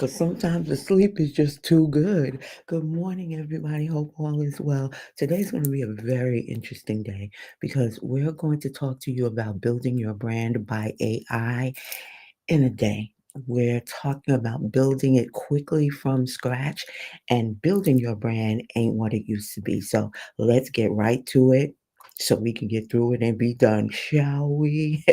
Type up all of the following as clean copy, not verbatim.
because sometimes the sleep is just too good. Good morning, everybody. Hope all is well. Today's going to be a very interesting day because we're going to talk to you about building your brand by AI in a day. We're talking about building it quickly from scratch, and building your brand ain't what it used to be. So let's get right to it so we can get through it and be done, shall we?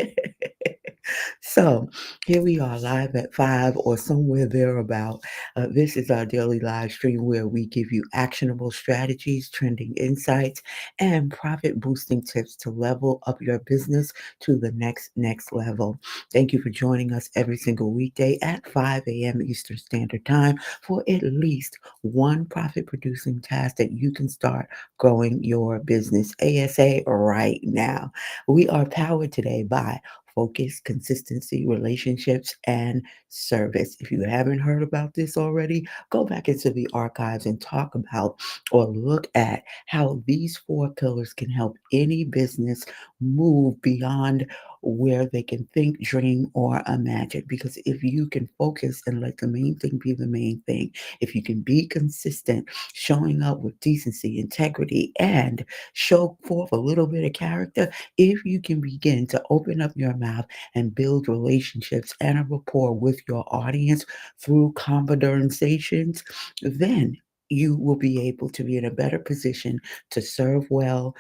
So here we are live at 5 or somewhere thereabout. This is our daily live stream where we give you actionable strategies, trending insights, and profit boosting tips to level up your business to the next level. Thank you for joining us every single weekday at 5 a.m. Eastern Standard Time for at least one profit producing task that you can start growing your business ASA right now. We are powered today by focus, consistency, relationships, and service. If you haven't heard about this already, go back into the archives and talk about or look at how these four pillars can help any business move beyond where they can think, dream, or imagine. Because if you can focus and let the main thing be the main thing, if you can be consistent, showing up with decency, integrity, and show forth a little bit of character, if you can begin to open up your mouth and build relationships and a rapport with your audience through conversations, then you will be able to be in a better position to serve well,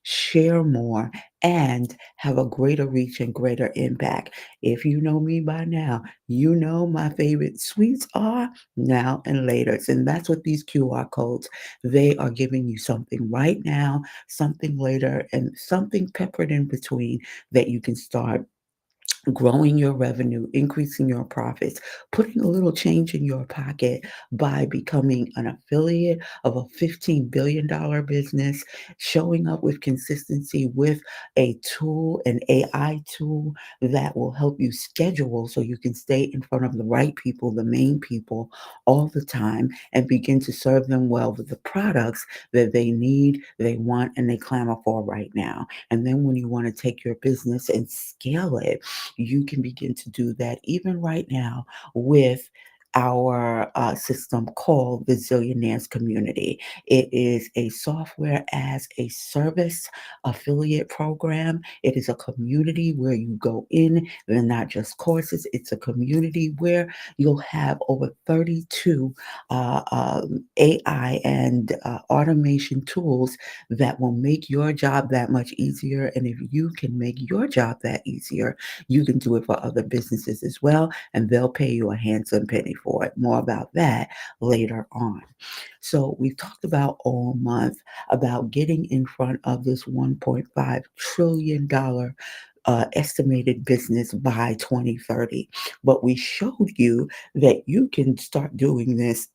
share more, and have a greater reach and greater impact. If you know me by now, you know my favorite sweets are now and later. And that's what these QR codes, they are giving you something right now, something later, and something peppered in between that you can start growing your revenue, increasing your profits, putting a little change in your pocket by becoming an affiliate of a $15 billion business, showing up with consistency with a tool, an AI tool that will help you schedule so you can stay in front of the right people, the main people all the time, and begin to serve them well with the products that they need, they want, and they clamor for right now. And then when you want to take your business and scale it, you can begin to do that even right now with our system called the Zillionaires Community. It is a software as a service affiliate program. It is a community where you go in. They're not just courses, it's a community where you'll have over 32 AI and automation tools that will make your job that much easier. And if you can make your job that easier, you can do it for other businesses as well, and they'll pay you a handsome penny for it. More about that later on. So we've talked about all month about getting in front of this $1.5 trillion estimated business by 2030. But we showed you that you can start doing this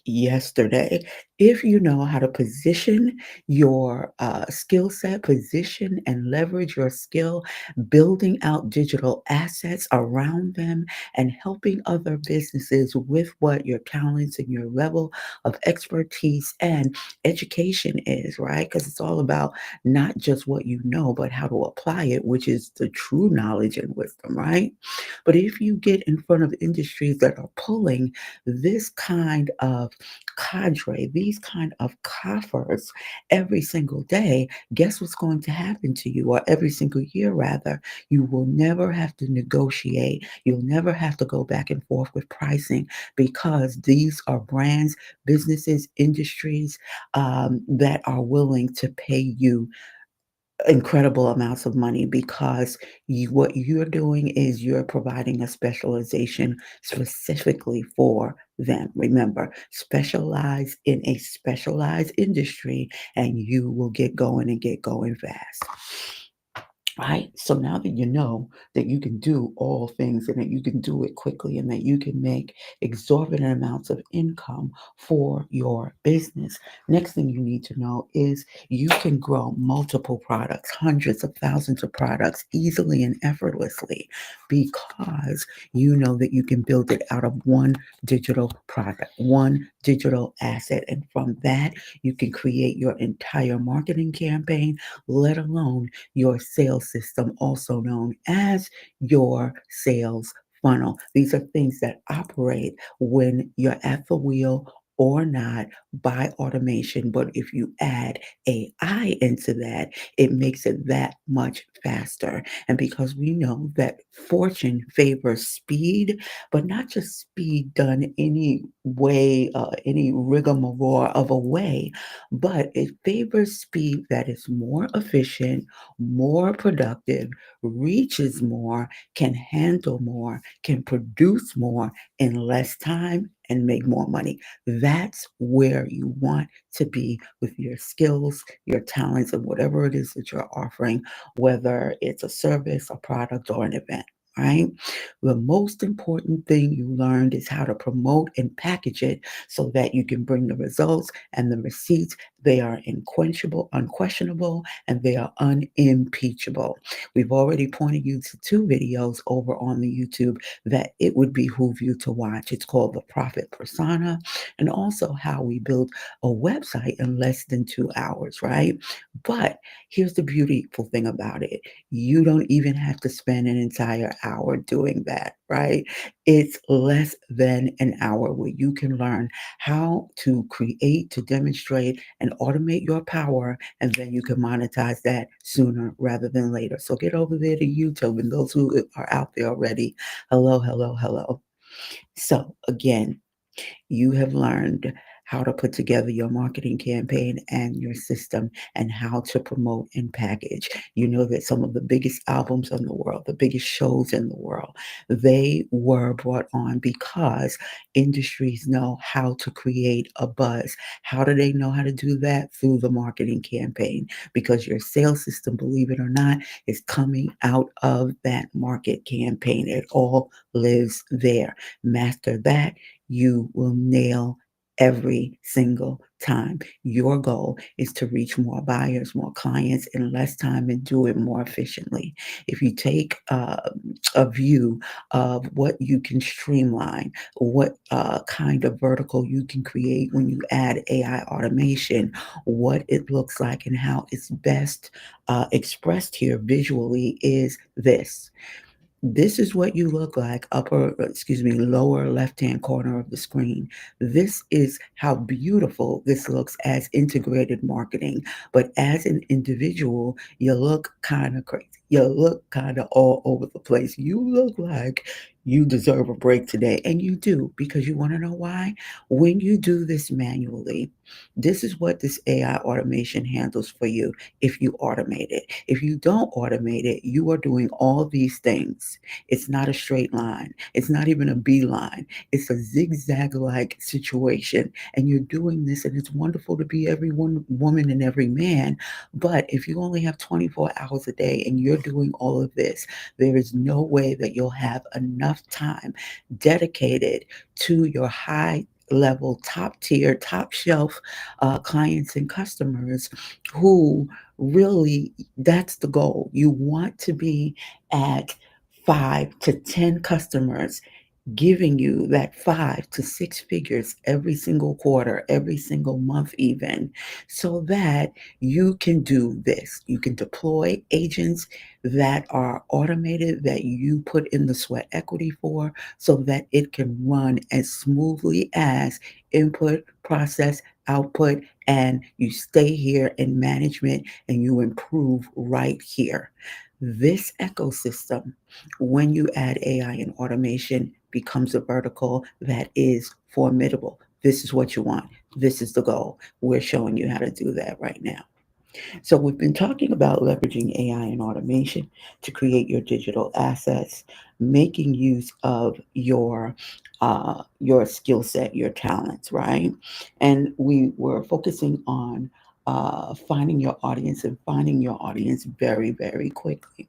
yesterday if you know how to position your skill set, position and leverage your skill, building out digital assets around them, and helping other businesses with what your talents and your level of expertise and education is, right? Because it's all about not just what you know, but how to apply it, which is the true knowledge and wisdom, right? But if you get in front of industries that are pulling this kind of cadre, these kind of coffers every single day, guess what's going to happen to you, or every single year rather? You will never have to negotiate. You'll never have to go back and forth with pricing because these are brands, businesses, industries that are willing to pay you incredible amounts of money because what you're doing is you're providing a specialization specifically for them. Remember, specialize in a specialized industry and you will get going and get going fast. Right? So now that you know that you can do all things and that you can do it quickly and that you can make exorbitant amounts of income for your business, next thing you need to know is you can grow multiple products, hundreds of thousands of products easily and effortlessly because you know that you can build it out of one digital product, one digital asset. And from that, you can create your entire marketing campaign, let alone your sales system, also known as your sales funnel. These are things that operate when you're at the wheel or not by automation. But if you add AI into that, it makes it that much faster. And because we know that fortune favors speed, but not just speed done any way, any rigmarole of a way, but it favors speed that is more efficient, more productive, reaches more, can handle more, can produce more in less time and make more money. That's where you want to be with your skills, your talents, and whatever it is that you're offering, whether it's a service, a product, or an event. Right? The most important thing you learned is how to promote and package it so that you can bring the results and the receipts. They are unquestionable, and they are unimpeachable. We've already pointed you to two videos over on the YouTube that it would behoove you to watch. It's called The Profit Persona, and also how we build a website in less than 2 hours, right? But here's the beautiful thing about it: you don't even have to spend an entire hour doing that, right? It's less than an hour where you can learn how to create, to demonstrate, and automate your power, and then you can monetize that sooner rather than later. So get over there to YouTube, and those who are out there already, hello, hello, hello. So again, you have learned how to put together your marketing campaign and your system and how to promote and package. You know that some of the biggest albums in the world, the biggest shows in the world, they were brought on because industries know how to create a buzz. How do they know how to do that? Through the marketing campaign, because your sales system, believe it or not, is coming out of that market campaign. It all lives there. Master that, you will nail every single time. Your goal is to reach more buyers, more clients in less time and do it more efficiently. If you take a view of what you can streamline, what kind of vertical you can create when you add AI automation, what it looks like, and how it's best expressed here visually is this. This is what you look like, lower left-hand corner of the screen. This is how beautiful this looks as integrated marketing. But as an individual, you look kind of crazy. You look kind of all over the place. You look like you deserve a break today. And you do, because you want to know why? When you do this manually, this is what this AI automation handles for you if you automate it. If you don't automate it, you are doing all these things. It's not a straight line. It's not even a beeline. It's a zigzag like situation. And you're doing this, and it's wonderful to be every one woman and every man. But if you only have 24 hours a day and you're doing all of this, there is no way that you'll have enough time dedicated to your high level, top tier, top shelf clients and customers who really, that's the goal. You want to be at 5 to 10 customers giving you that 5 to 6 figures every single quarter, every single month, even, so that you can do this. You can deploy agents that are automated, that you put in the sweat equity for, so that it can run as smoothly as input, process, output, and you stay here in management and you improve right here. This ecosystem, when you add AI and automation, becomes a vertical that is formidable. This is what you want. This is the goal. We're showing you how to do that right now. So we've been talking about leveraging AI and automation to create your digital assets, making use of your skill set, your talents, right? And we were focusing on finding your audience and finding your audience very, very quickly.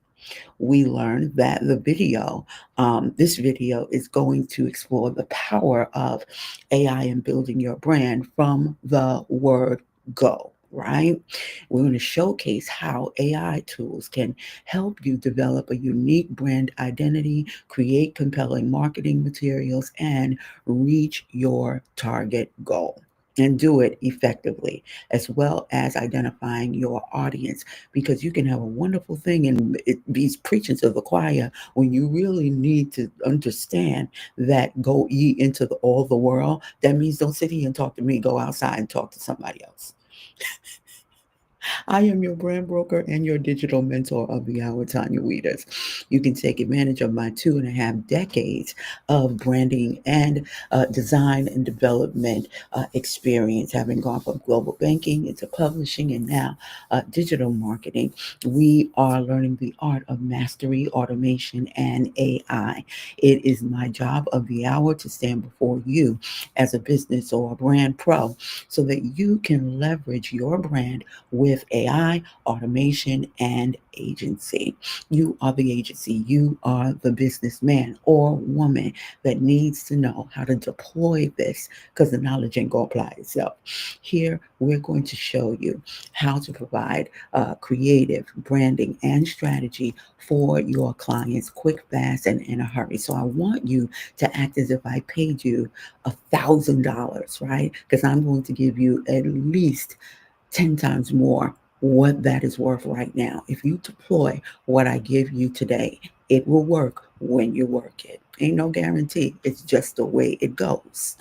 We learned that this video is going to explore the power of AI in building your brand from the word go. Right? We're going to showcase how AI tools can help you develop a unique brand identity, create compelling marketing materials, and reach your target goal. and do it effectively, as well as identifying your audience, because you can have a wonderful thing and it be preaching to the choir when you really need to understand that go ye into all the world. That means don't sit here and talk to me, go outside and talk to somebody else. I am your brand broker and your digital mentor of the hour, Tanya Weeders. You can take advantage of my 2.5 decades of branding and design and development experience, having gone from global banking into publishing and now digital marketing. We are learning the art of mastery, automation, and AI. It is my job of the hour to stand before you as a business or a brand pro so that you can leverage your brand with AI, automation, and agency. You are the agency. You are the businessman or woman that needs to know how to deploy this because the knowledge ain't going to apply itself. Here, we're going to show you how to provide creative branding and strategy for your clients quick, fast, and in a hurry. So I want you to act as if I paid you $1,000, right? Because I'm going to give you at least 10 times more what that is worth right now. If you deploy what I give you today, it will work when you work it. Ain't no guarantee. It's just the way it goes.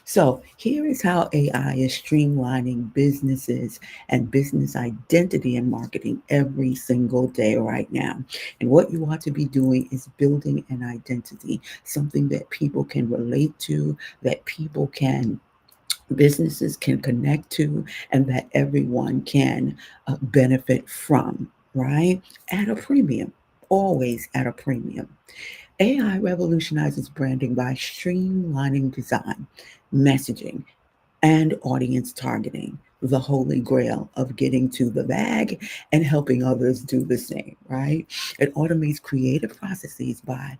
So, here is how AI is streamlining businesses and business identity and marketing every single day right now. And what you ought to be doing is building an identity, something that people can relate to, that people can businesses can connect to, and that everyone can benefit from, right? At a premium, always at a premium. AI revolutionizes branding by streamlining design, messaging, and audience targeting, the holy grail of getting to the bag and helping others do the same, right? It automates creative processes by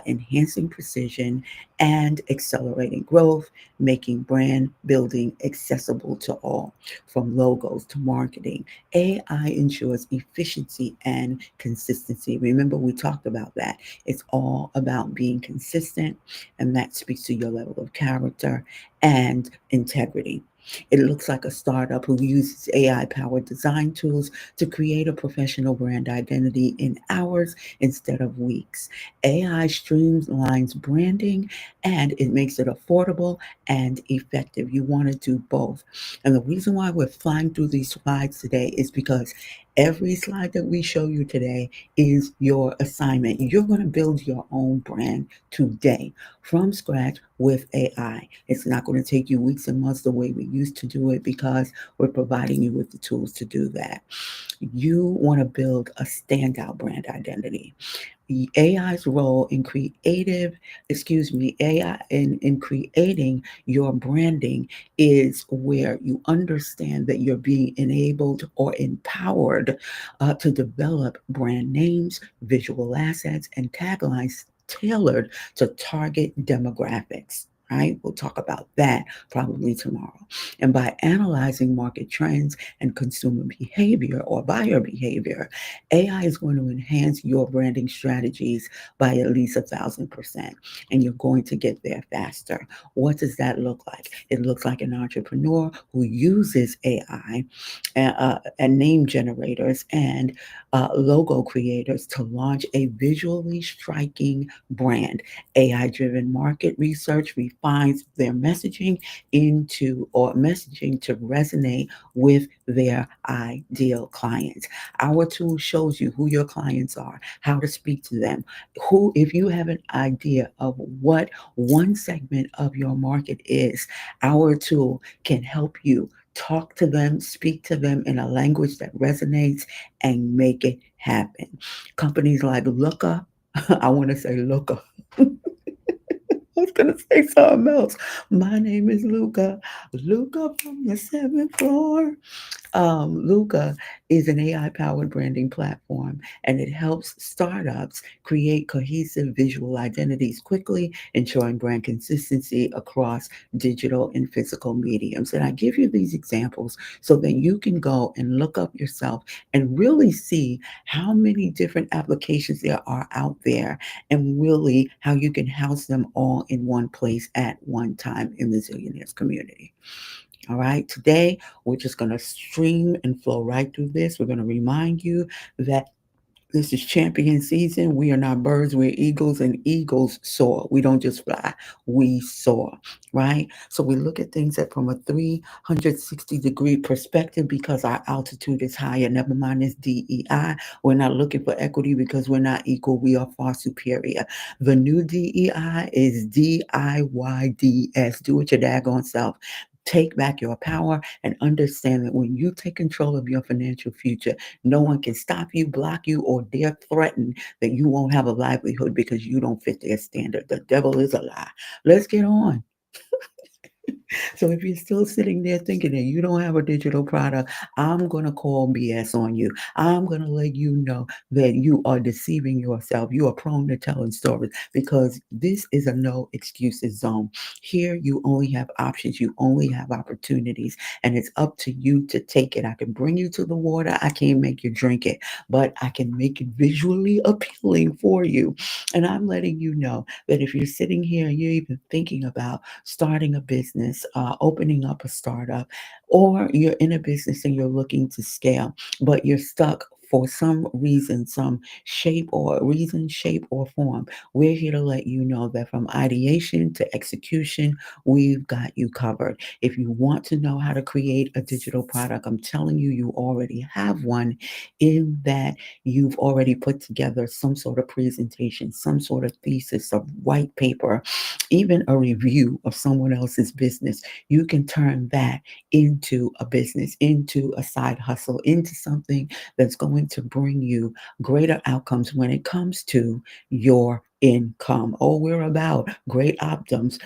enhancing precision and accelerating growth, making brand building accessible to all. From logos to marketing, AI ensures efficiency and consistency. Remember, we talked about that. It's all about being consistent, and that speaks to your level of character and integrity. It looks like a startup who uses AI powered design tools to create a professional brand identity in hours instead of weeks. AI streamlines branding and it makes it affordable and effective. You want to do both. And the reason why we're flying through these slides today is because every slide that we show you today is your assignment. You're going to build your own brand today from scratch with AI. It's not going to take you weeks and months the way we used to do it because we're providing you with the tools to do that. You want to build a standout brand identity. The AI's role in AI in creating your branding is where you understand that you're being enabled or empowered to develop brand names, visual assets, and taglines tailored to target demographics. Right? We'll talk about that probably tomorrow. And by analyzing market trends and consumer behavior or buyer behavior, AI is going to enhance your branding strategies by at least 1,000%, and you're going to get there faster. What does that look like? It looks like an entrepreneur who uses AI and name generators and logo creators to launch a visually striking brand. AI driven market research refines their messaging into or messaging to resonate with their ideal clients. Our tool shows you who your clients are, how to speak to them, who, if you have an idea of what one segment of your market is, our tool can help you talk to them, speak to them in a language that resonates and make it happen. Companies like Looker, I want to say Looker. I was gonna say something else. My name is Luca. Luca from the seventh floor. Luca is an AI powered branding platform, and it helps startups create cohesive visual identities quickly, ensuring brand consistency across digital and physical mediums. And I give you these examples so that you can go and look up yourself and really see how many different applications there are out there, and really how you can house them all in one place at one time in the Zillionaires community. All right, today we're just going to stream and flow right through this. We're going to remind you that this is champion season. We are not birds, we're eagles, and eagles soar. We don't just fly, we soar, right? So we look at things at from a 360-degree perspective because our altitude is higher. Never mind this DEI. We're not looking for equity because we're not equal. We are far superior. The new DEI is DIYDS. Do it your daggone self. Take back your power and understand that when you take control of your financial future, no one can stop you, block you, or dare threaten that you won't have a livelihood because you don't fit their standard. The devil is a lie. Let's get on. So if you're still sitting there thinking that you don't have a digital product, I'm going to call BS on you. I'm going to let you know that you are deceiving yourself. You are prone to telling stories because this is a no excuses zone. Here, you only have options, you only have opportunities, and it's up to you to take it. I can bring you to the water, I can't make you drink it, but I can make it visually appealing for you. And I'm letting you know that if you're sitting here and you're even thinking about starting a business, opening up a startup, or you're in a business and you're looking to scale, but you're stuck for some reason, some shape or form, we're here to let you know that from ideation to execution, we've got you covered. If you want to know how to create a digital product, I'm telling you, you already have one in that you've already put together some sort of presentation, some sort of thesis, a white paper, even a review of someone else's business. You can turn that into a business, into a side hustle, into something that's going to bring you greater outcomes when it comes to your income. Oh, we're about great outcomes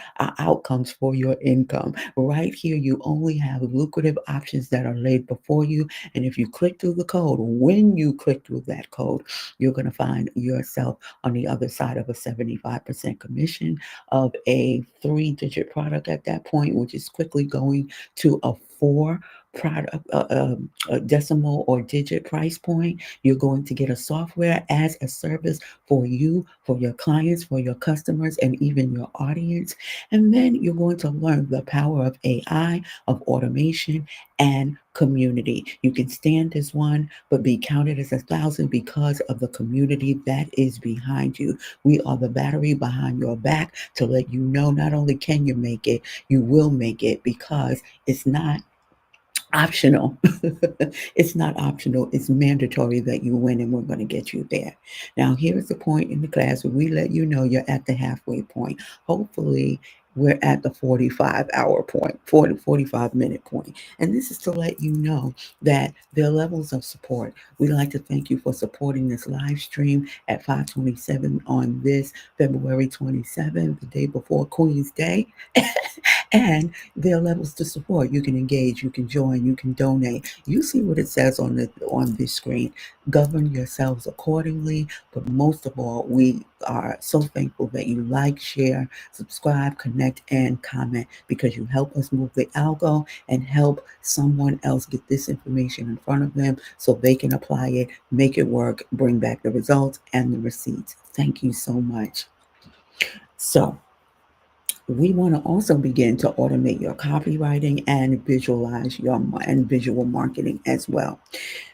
for your income. Right here, you only have lucrative options that are laid before you. And if you click through the code, when you click through that code, you're going to find yourself on the other side of a 75% commission of a 3-digit product at that point, which is quickly going to a 4 product, a decimal or digit price point. You're going to get a software as a service for you, for your clients, for your customers, and even your audience. And then you're going to learn the power of AI, of automation, and community. You can stand as one, but be counted as 1,000 because of the community that is behind you. We are the battery behind your back to let you know not only can you make it, you will make it because it's not optional. It's not optional. It's mandatory that you win, and we're going to get you there. Now, here's the point in the class where we let you know you're at the halfway point. Hopefully, we're at the 45-hour point, 45-minute point. And this is to let you know that there are levels of support. We'd like to thank you for supporting this live stream at 5:27 on this February 27th, the day before Queen's Day. And there are levels to support. You can engage, you can join, you can donate. You see what it says on this screen. Govern yourselves accordingly. But most of all, we are so thankful that you like, share, subscribe, connect, and comment because you help us move the algo and help someone else get this information in front of them so they can apply it, make it work, bring back the results and the receipts. Thank you so much. So, we want to also begin to automate your copywriting and visualize your and visual marketing as well.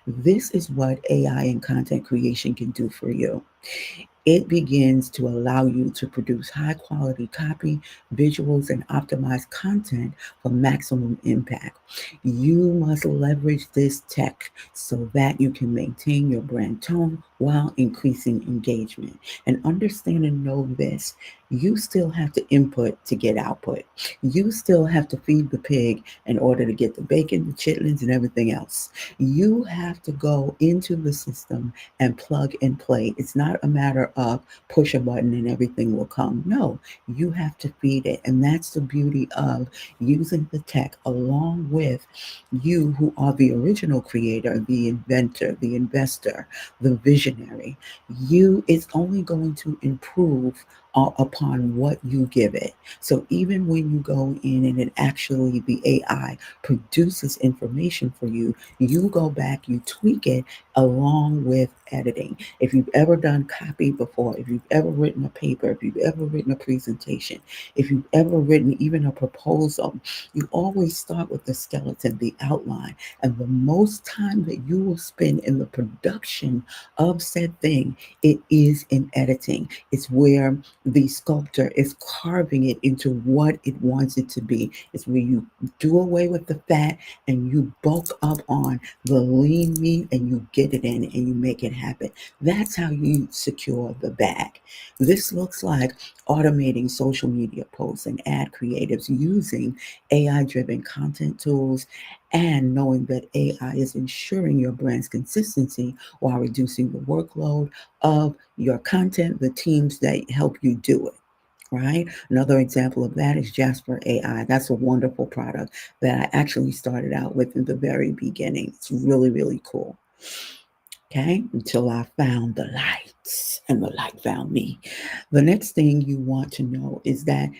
This is what AI and content creation can do for you. It begins to allow you to produce high quality copy, visuals, and optimized content for maximum impact. You must leverage this tech so that you can maintain your brand tone while increasing engagement. And understand and know this, you still have to input to get output. You still have to feed the pig in order to get the bacon, the chitlins, and everything else. You have to go into the system and plug and play. It's not a matter of push a button and everything will come. No, you have to feed it. And that's the beauty of using the tech along with you, who are the original creator, the inventor, the investor, the visionary. You, it's only going to improve upon what you give it. So even when you go in and it actually, the AI produces information for you, you go back, you tweak it along with editing. If you've ever done copy before, if you've ever written a paper, if you've ever written a presentation, if you've ever written even a proposal, you always start with the skeleton, the outline, and the most time that you will spend in the production of said thing, it is in editing. It's where the sculptor is carving it into what it wants it to be. It's where you do away with the fat and you bulk up on the lean meat and you get it in and you make it happen. That's how you secure the bag. This looks like automating social media posts and ad creatives using AI driven content tools, and knowing that AI is ensuring your brand's consistency while reducing the workload of your content, the teams that help you do it. Right. Another example of that is Jasper AI. That's a wonderful product that I actually started out with in the very beginning. It's really, really cool. Okay. Until I found the lights and the light found me. The next thing you want to know is that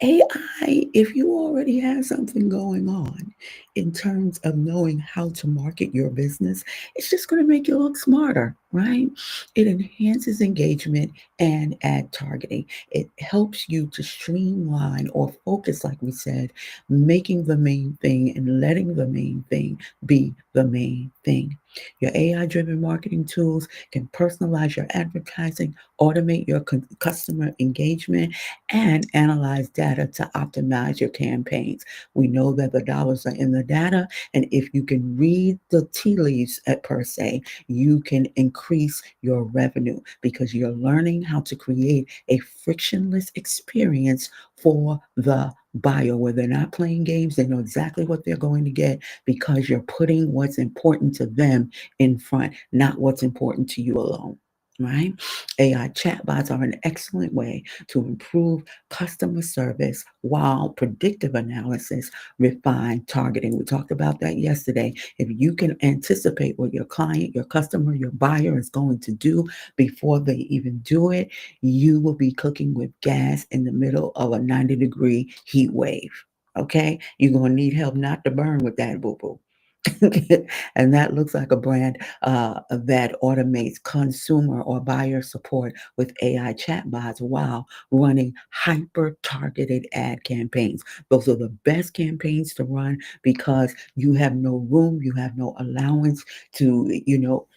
AI, if you already have something going on in terms of knowing how to market your business, it's just going to make you look smarter, right? It enhances engagement and ad targeting. It helps you to streamline or focus, like we said, making the main thing and letting the main thing be the main thing. Your AI driven marketing tools can personalize your advertising, automate your customer engagement, and analyze data to optimize your campaigns. We know that the dollars are in the data, and if you can read the tea leaves at per se, you can increase your revenue because you're learning how to create a frictionless experience for the buyer where they're not playing games. They know exactly what they're going to get because you're putting what's important to them in front, not what's important to you alone. Right? AI chatbots are an excellent way to improve customer service while predictive analysis refine targeting. We talked about that yesterday. If you can anticipate what your client, your customer, your buyer is going to do before they even do it, you will be cooking with gas in the middle of a 90-degree heat wave. Okay? You're going to need help not to burn with that, boo boo. And that looks like a brand that automates consumer or buyer support with AI chatbots while running hyper targeted ad campaigns. Those are the best campaigns to run because you have no room, you have no allowance to,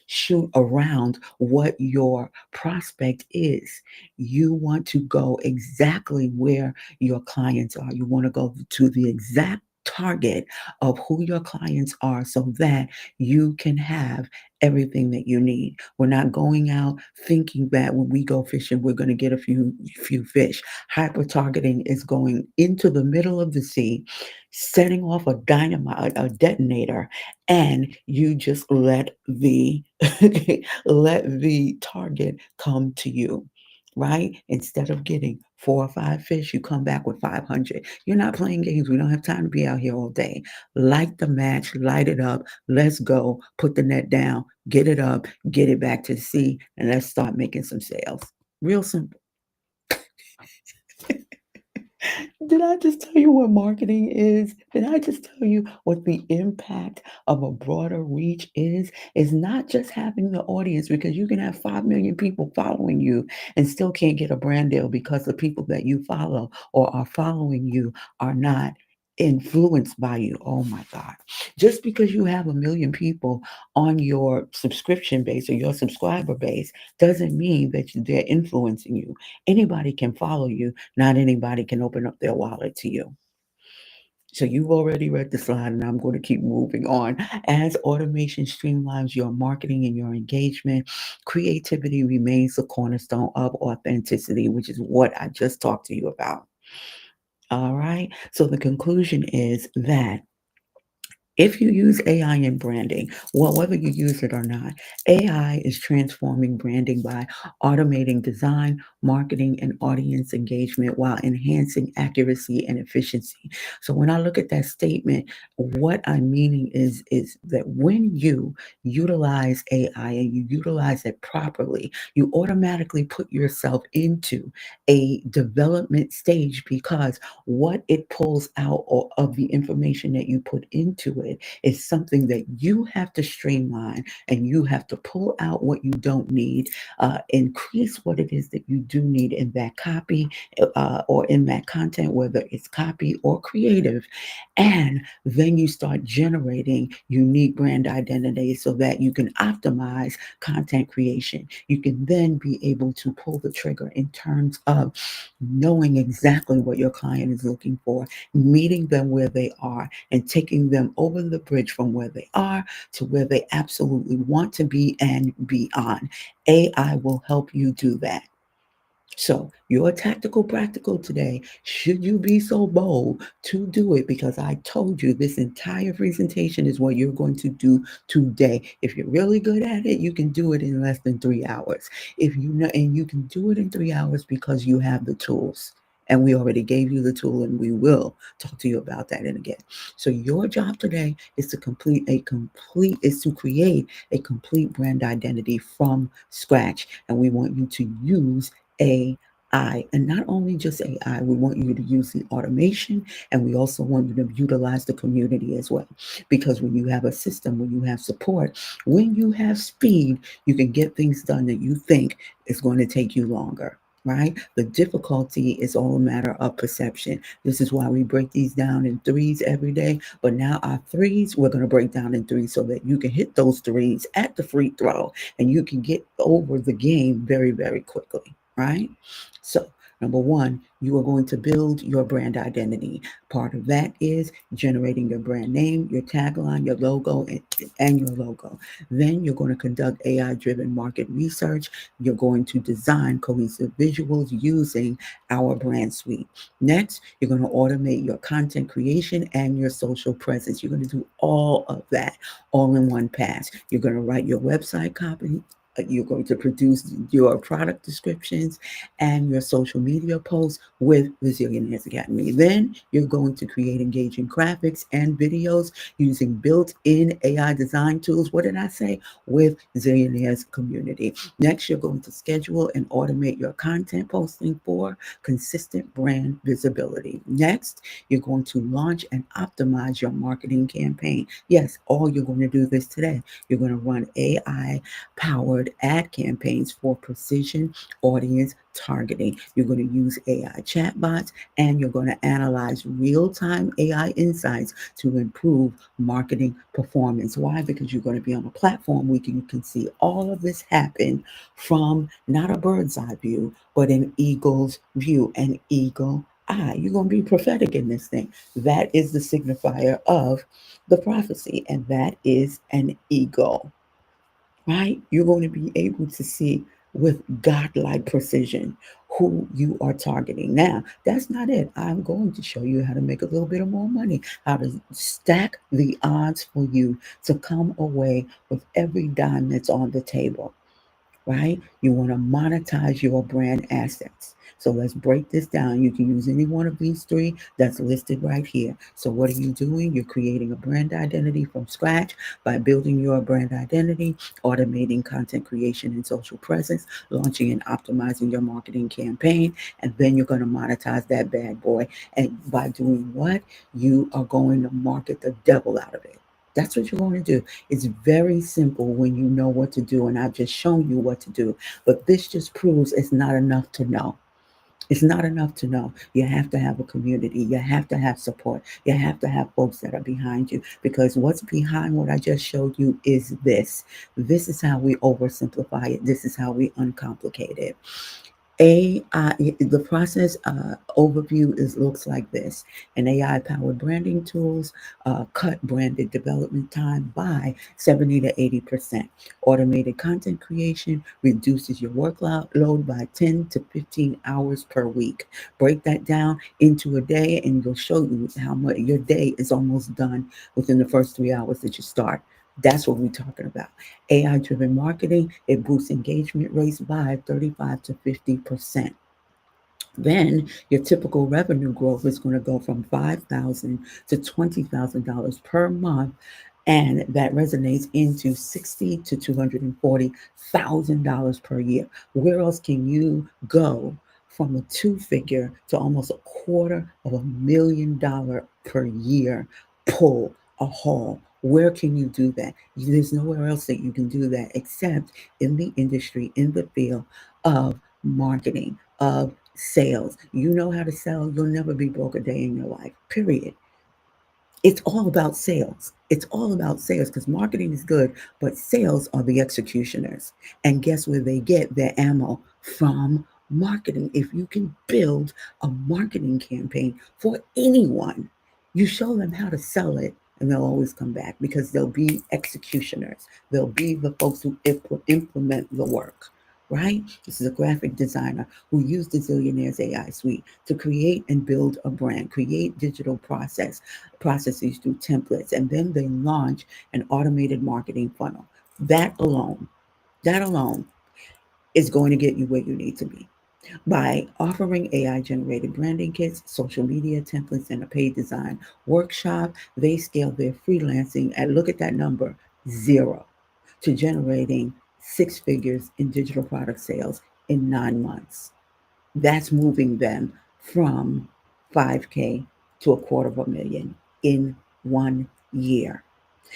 shoot around what your prospect is. You want to go exactly where your clients are. You want to go to the exact target of who your clients are so that you can have everything that you need. We're not going out thinking that when we go fishing, we're going to get a few fish. Hyper targeting is going into the middle of the sea, setting off a dynamite, a detonator, and you just let the let the target come to you. Right? Instead of getting 4 or 5 fish, you come back with 500. You're not playing games. We don't have time to be out here all day. Light the match, light it up. Let's go. Put the net down, get it up, get it back to the sea, and let's start making some sales. Real simple. Did I just tell you what marketing is? Did I just tell you what the impact of a broader reach is? Is not just having the audience because you can have 5 million people following you and still can't get a brand deal because the people that you follow or are following you are not influenced by you. Oh my God. Just because you have 1 million people on your subscription base or your subscriber base doesn't mean that they're influencing you. Anybody can follow you, not anybody can open up their wallet to you. So you've already read the slide, and I'm going to keep moving on. As automation streamlines your marketing and your engagement, creativity remains the cornerstone of authenticity, which is what I just talked to you about. All right. So the conclusion is that if you use AI in branding, well, whether you use it or not, AI is transforming branding by automating design, marketing, and audience engagement while enhancing accuracy and efficiency. So when I look at that statement, what I'm meaning is that when you utilize AI and you utilize it properly, you automatically put yourself into a development stage because what it pulls out of the information that you put into it is something that you have to streamline, and you have to pull out what you don't need, increase what it is that you do need in that copy, or in that content, whether it's copy or creative. And then you start generating unique brand identity so that you can optimize content creation. You can then be able to pull the trigger in terms of knowing exactly what your client is looking for, meeting them where they are, and taking them over the bridge from where they are to where they absolutely want to be and beyond. AI will help you do that. So, your tactical practical today, should you be so bold to do it? Because I told you this entire presentation is what you're going to do today. If you're really good at it, you can do it in less than 3 hours. If you know, and you can do it in 3 hours because you have the tools. And we already gave you the tool, and we will talk to you about that in again. So your job today is to create a complete brand identity from scratch. And we want you to use AI. And not only just AI, we want you to use the automation, and we also want you to utilize the community as well. Because when you have a system, when you have support, when you have speed, you can get things done that you think is going to take you longer. Right? The difficulty is all a matter of perception. This is why we break these down in threes every day. But now our threes, we're going to break down in threes so that you can hit those threes at the free throw and you can get over the game very, very quickly, right? So, number one, you are going to build your brand identity. Part of that is generating your brand name, your tagline, your logo, and your logo. Then you're going to conduct AI driven market research. You're going to design cohesive visuals using our brand suite. Next, you're going to automate your content creation and your social presence. You're going to do all of that all in one pass. You're going to write your website copy. You're going to produce your product descriptions and your social media posts with the Zillionaires Academy. Then you're going to create engaging graphics and videos using built-in AI design tools. What did I say? With Zillionaires Community. Next, you're going to schedule and automate your content posting for consistent brand visibility. Next, you're going to launch and optimize your marketing campaign. Yes, all you're going to do this today. You're going to run AI powered ad campaigns for precision audience targeting. You're going to use AI chatbots, and you're going to analyze real time AI insights to improve marketing performance. Why? Because you're going to be on a platform where you can see all of this happen from not a bird's eye view, but an eagle's view, an eagle eye. You're going to be prophetic in this thing. That is the signifier of the prophecy, and that is an eagle, right? You're going to be able to see with godlike precision who you are targeting. Now, that's not it. I'm going to show you how to make a little bit of more money, how to stack the odds for you to come away with every dime that's on the table, right? You want to monetize your brand assets. So let's break this down. You can use any one of these three that's listed right here. So what are you doing? You're creating a brand identity from scratch by building your brand identity, automating content creation and social presence, launching and optimizing your marketing campaign, and then you're going to monetize that bad boy. And by doing what? You are going to market the devil out of it. That's what you're going to do. It's very simple when you know what to do, and I've just shown you what to do. But this just proves it's not enough to know. It's not enough to know. You have to have a community. You have to have support. You have to have folks that are behind you, because what's behind what I just showed you is this. This is how we oversimplify it. This is how we uncomplicate it. The process overview looks like this. An AI-powered branding tools cut branded development time by 70 to 80%. Automated content creation reduces your workload by 10 to 15 hours per week. Break that down into a day, and it'll show you how much your day is almost done within the first 3 hours that you start. That's what we're talking about. AI driven marketing, it boosts engagement rates by 35 to 50%. Then your typical revenue growth is going to go from $5,000 to $20,000 per month, and that resonates into 60 to $240,000 per year. Where else can you go from a two-figure to almost $250,000 per year pull a haul? Where can you do that? There's nowhere else that you can do that except in the industry, in the field of marketing, of sales. You know how to sell, you'll never be broke a day in your life, period. It's all about sales. It's all about sales because marketing is good, but sales are the executioners. And guess where they get their ammo? From marketing. If you can build a marketing campaign for anyone, you show them how to sell it, and they'll always come back because they'll be executioners. They'll be the folks who implement the work. Right? This is a graphic designer who used the Zillionaire's AI suite to create and build a brand, create digital processes through templates, and then they launch an automated marketing funnel. That alone, that alone is going to get you where you need to be. By offering AI generated branding kits, social media templates, and a paid design workshop, they scale their freelancing at, look at that number, zero, to generating six figures in digital product sales in 9 months. That's moving them from 5K to a quarter of a million in 1 year.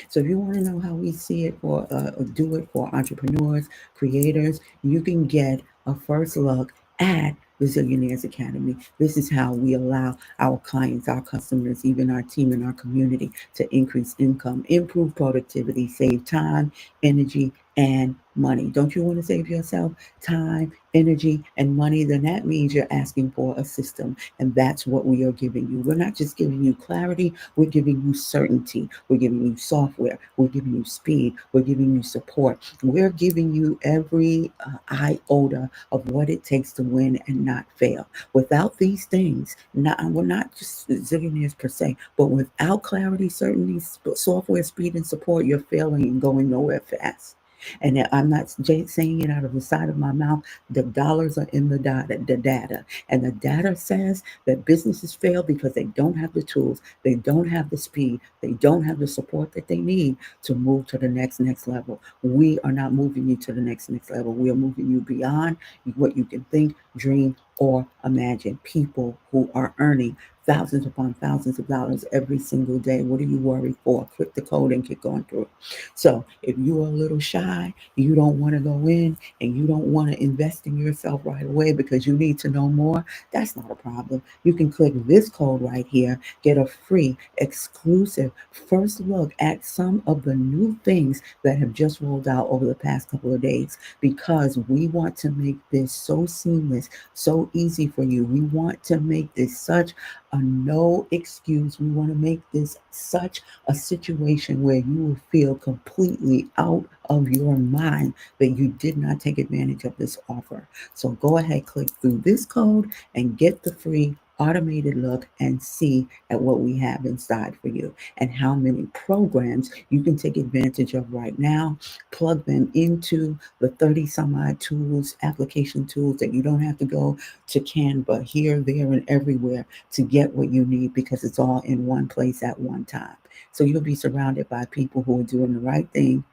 So if you want to know how we see it for do it for entrepreneurs, creators, you can get a first look at the Zillionaires Academy. This is how we allow our clients, our customers, even our team and our community to increase income, improve productivity, save time, energy, and money. Don't you want to save yourself time, energy, and money? Then that means you're asking for a system, and that's what we are giving you. We're not just giving you clarity, we're giving you certainty. We're giving you software. We're giving you speed. We're giving you support. We're giving you every iota of what it takes to win and not fail. Without these things, we're not just zillionaires per se, but without clarity, certainty, software, speed, and support, you're failing and going nowhere fast. And I'm not saying it out of the side of my mouth. The dollars are in the data. And the data says that businesses fail because they don't have the tools, they don't have the speed, they don't have the support that they need to move to the next level. We are not moving you to the next level. We are moving you beyond what you can think, dream, or imagine. People who are earning thousands upon thousands of dollars every single day. What are you worried for? Click the code and get going through it. So if you are a little shy, you don't want to go in, and you don't want to invest in yourself right away because you need to know more, that's not a problem. You can click this code right here, get a free, exclusive first look at some of the new things that have just rolled out over the past couple of days because we want to make this so seamless, so easy for you. We want to make this such a no excuse. We want to make this such a situation where you will feel completely out of your mind that you did not take advantage of this offer. So go ahead, click through this code and get the free automated look and see at what we have inside for you and how many programs you can take advantage of right now. Plug them into the 30 some odd tools, application tools that you don't have to go to Canva here, there, and everywhere to get what you need because it's all in one place at one time. So you'll be surrounded by people who are doing the right thing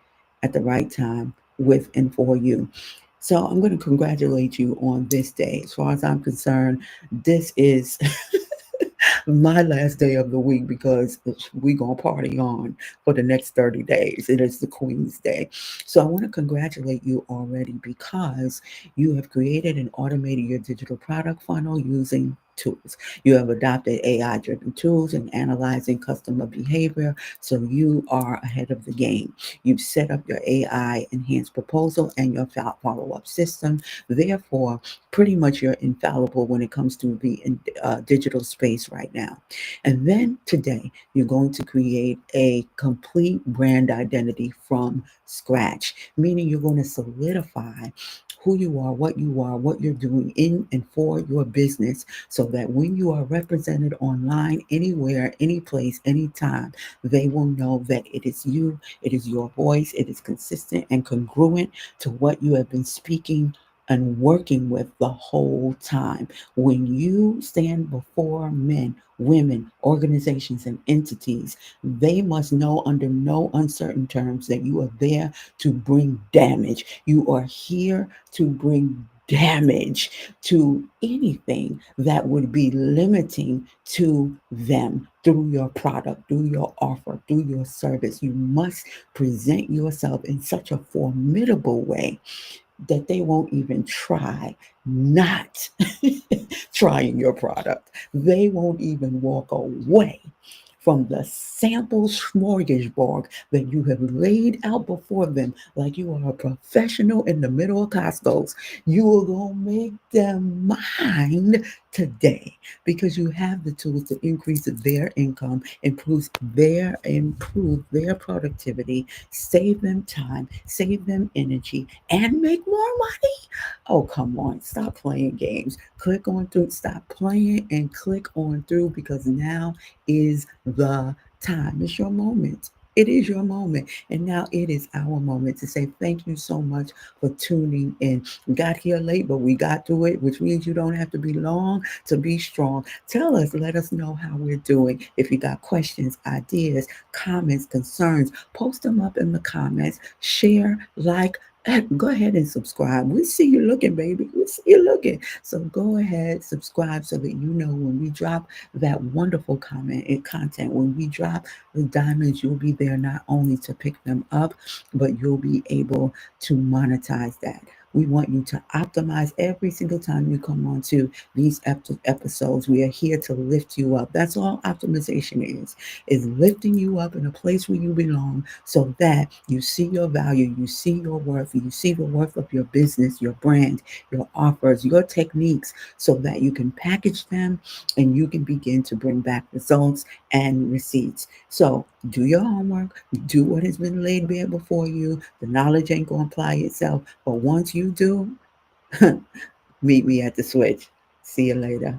at the right time with and for you. So I'm going to congratulate you on this day. As far as I'm concerned, this is my last day of the week because we're going to party on for the next 30 days. It is the Queen's Day. So I want to congratulate you already because you have created and automated your digital product funnel using tools. You have adopted AI driven tools in analyzing customer behavior, so you are ahead of the game. You've set up your AI enhanced proposal and your follow up system. Therefore, pretty much you're infallible when it comes to the digital space right now. And then today, you're going to create a complete brand identity from scratch, meaning you're going to solidify who you are, what you're doing in and for your business, so that when you are represented online, anywhere, any place, anytime, they will know that it is you, it is your voice, it is consistent and congruent to what you have been speaking and working with the whole time. When you stand before men, women, organizations, and entities, they must know under no uncertain terms that you are there to bring damage. You are here to bring damage to anything that would be limiting to them through your product, through your offer, through your service. You must present yourself in such a formidable way that they won't even try not trying your product. They won't even walk away from the sample smorgasbord that you have laid out before them like you are a professional in the middle of Costco's. You are going to make them mind today because you have the tools to increase their income, improve their productivity, save them time, save them energy, and make more money. Oh, come on. Stop playing games. Click on through. Stop playing and click on through, because now is the time. It's your moment. It is your moment. And now it is our moment to say thank you so much for tuning in. We got here late, but we got through it, which means you don't have to be long to be strong. Tell us, let us know how we're doing. If you got questions, ideas, comments, concerns, post them up in the comments. Share, like, go ahead and subscribe. We see you looking, baby. We see you looking. So go ahead, subscribe, so that you know when we drop that wonderful comment and content. When we drop the diamonds, you'll be there not only to pick them up, but you'll be able to monetize that. We want you to optimize every single time you come on to these episodes. We are here to lift you up. That's all optimization is lifting you up in a place where you belong, so that you see your value, you see your worth, you see the worth of your business, your brand, your offers, your techniques, so that you can package them and you can begin to bring back results and receipts. So do your homework, do what has been laid bare before you. The knowledge ain't going to apply itself, but once you do, meet me at the switch. See you later.